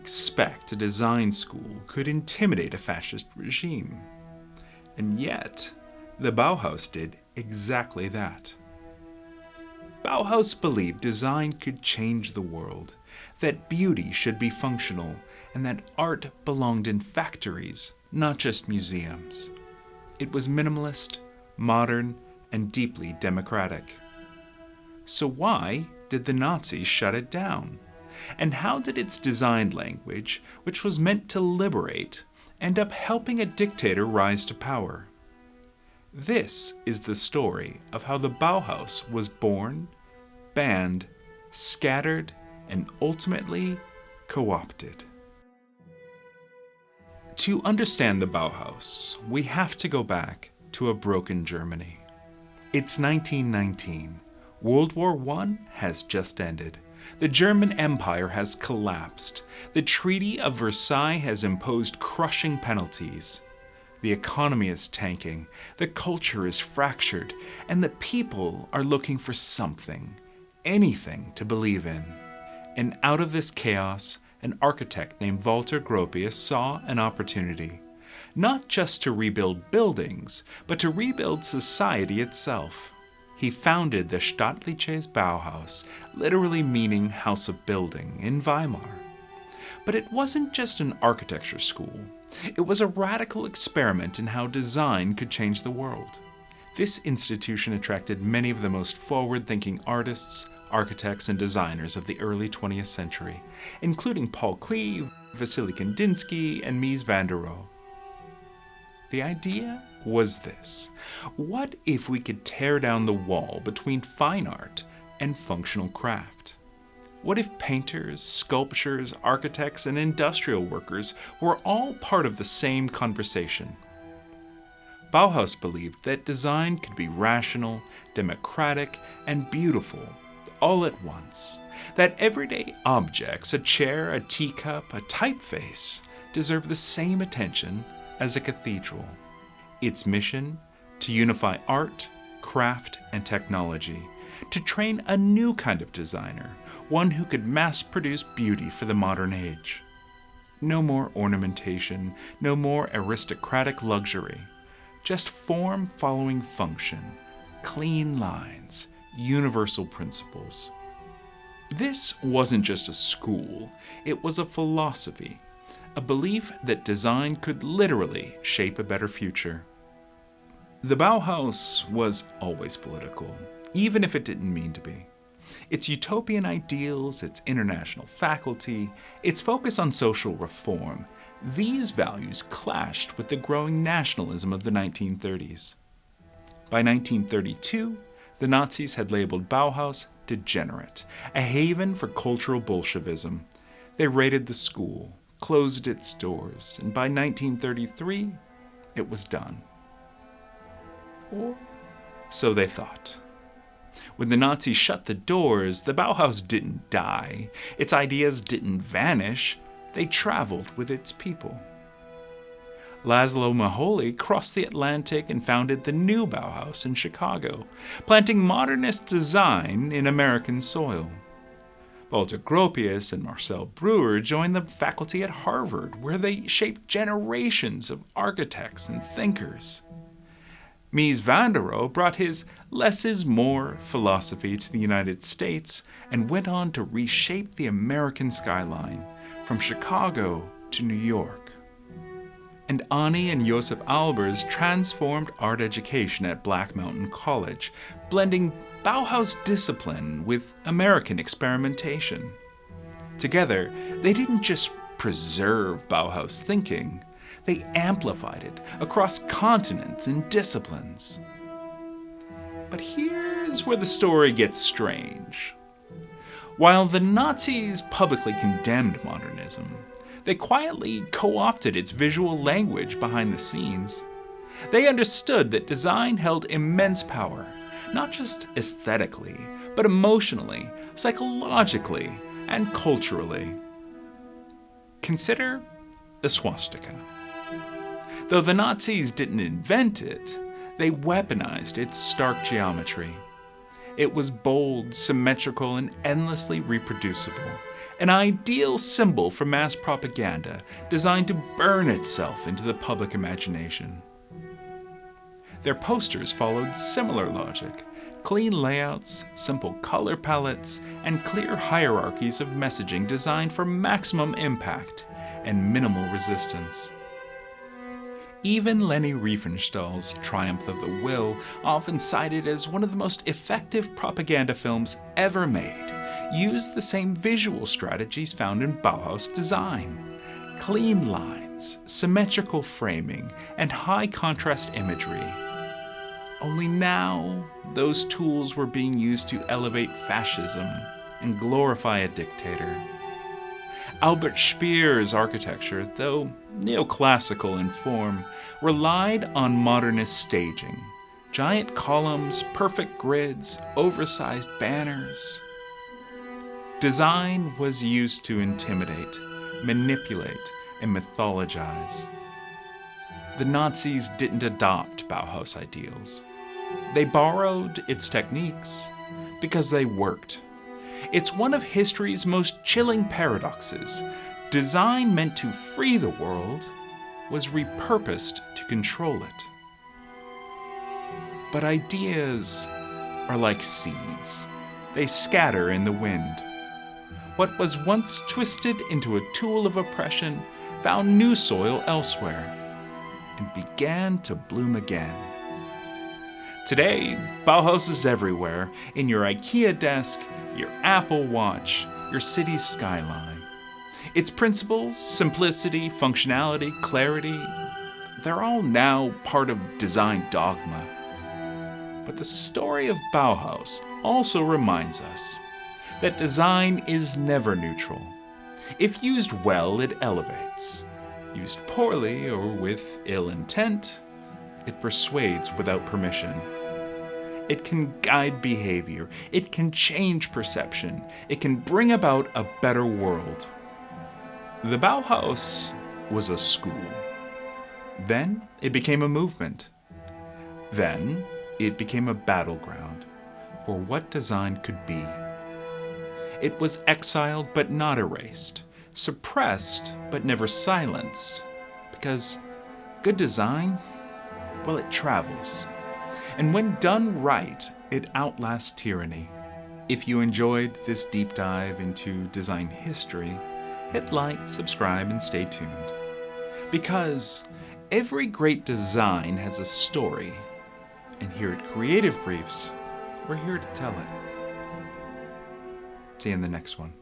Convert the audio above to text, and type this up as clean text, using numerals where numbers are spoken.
expect a design school could intimidate a fascist regime. And yet, the Bauhaus did exactly that. Bauhaus believed design could change the world, that beauty should be functional, and that art belonged in factories, not just museums. It was minimalist, modern, and deeply democratic. So why did the Nazis shut it down? And how did its design language, which was meant to liberate, end up helping a dictator rise to power? This is the story of how the Bauhaus was born, banned, scattered, and ultimately co-opted. To understand the Bauhaus, we have to go back to a broken Germany. It's 1919. World War I has just ended. The German Empire has collapsed. The Treaty of Versailles has imposed crushing penalties. The economy is tanking, the culture is fractured, and the people are looking for something, anything to believe in. And out of this chaos, an architect named Walter Gropius saw an opportunity, not just to rebuild buildings, but to rebuild society itself. He founded the Staatliches Bauhaus, literally meaning house of building, in Weimar. But it wasn't just an architecture school. It was a radical experiment in how design could change the world. This institution attracted many of the most forward-thinking artists, architects, and designers of the early 20th century, including Paul Klee, Wassily Kandinsky, and Mies van der Rohe. The idea was this: what if we could tear down the wall between fine art and functional craft? What if painters, sculptors, architects, and industrial workers were all part of the same conversation? Bauhaus believed that design could be rational, democratic, and beautiful all at once. That everyday objects, a chair, a teacup, a typeface, deserve the same attention as a cathedral. Its mission: to unify art, craft, and technology, to train a new kind of designer, one who could mass-produce beauty for the modern age. No more ornamentation, no more aristocratic luxury, just form following function, clean lines, universal principles. This wasn't just a school, it was a philosophy, a belief that design could literally shape a better future. The Bauhaus was always political, even if it didn't mean to be. Its utopian ideals, its international faculty, its focus on social reform, these values clashed with the growing nationalism of the 1930s. By 1932, the Nazis had labeled Bauhaus degenerate, a haven for cultural Bolshevism. They raided the school, closed its doors, and by 1933, it was done. Or so they thought. When the Nazis shut the doors, the Bauhaus didn't die. Its ideas didn't vanish. They traveled with its people. Laszlo Moholy crossed the Atlantic and founded the new Bauhaus in Chicago, planting modernist design in American soil. Walter Gropius and Marcel Breuer joined the faculty at Harvard, where they shaped generations of architects and thinkers. Mies van der Rohe brought his less is more philosophy to the United States and went on to reshape the American skyline, from Chicago to New York. And Ani and Josef Albers transformed art education at Black Mountain College, blending Bauhaus discipline with American experimentation. Together, they didn't just preserve Bauhaus thinking, they amplified it across continents and disciplines. But here's where the story gets strange. While the Nazis publicly condemned modernism, they quietly co-opted its visual language behind the scenes. They understood that design held immense power, not just aesthetically, but emotionally, psychologically, and culturally. Consider the swastika. Though the Nazis didn't invent it, they weaponized its stark geometry. It was bold, symmetrical, and endlessly reproducible, an ideal symbol for mass propaganda designed to burn itself into the public imagination. Their posters followed similar logic: clean layouts, simple color palettes, and clear hierarchies of messaging designed for maximum impact and minimal resistance. Even Leni Riefenstahl's Triumph of the Will, often cited as one of the most effective propaganda films ever made, used the same visual strategies found in Bauhaus design: clean lines, symmetrical framing, and high contrast imagery. Only now, those tools were being used to elevate fascism and glorify a dictator. Albert Speer's architecture, though neoclassical in form, relied on modernist staging: giant columns, perfect grids, oversized banners. Design was used to intimidate, manipulate, and mythologize. The Nazis didn't adopt Bauhaus ideals. They borrowed its techniques because they worked. It's one of history's most chilling paradoxes. Design meant to free the world was repurposed to control it. But ideas are like seeds. They scatter in the wind. What was once twisted into a tool of oppression found new soil elsewhere and began to bloom again. Today, Bauhaus is everywhere, in your IKEA desk, your Apple Watch, your city's skyline. Its principles, simplicity, functionality, clarity, they're all now part of design dogma. But the story of Bauhaus also reminds us that design is never neutral. If used well, it elevates. Used poorly or with ill intent, it persuades without permission. It can guide behavior. It can change perception. It can bring about a better world. The Bauhaus was a school. Then it became a movement. Then it became a battleground for what design could be. It was exiled but not erased, suppressed but never silenced, because good design, well, it travels. And when done right, it outlasts tyranny. If you enjoyed this deep dive into design history, hit like, subscribe, and stay tuned. Because every great design has a story, and here at Creative Briefs, we're here to tell it. See you in the next one.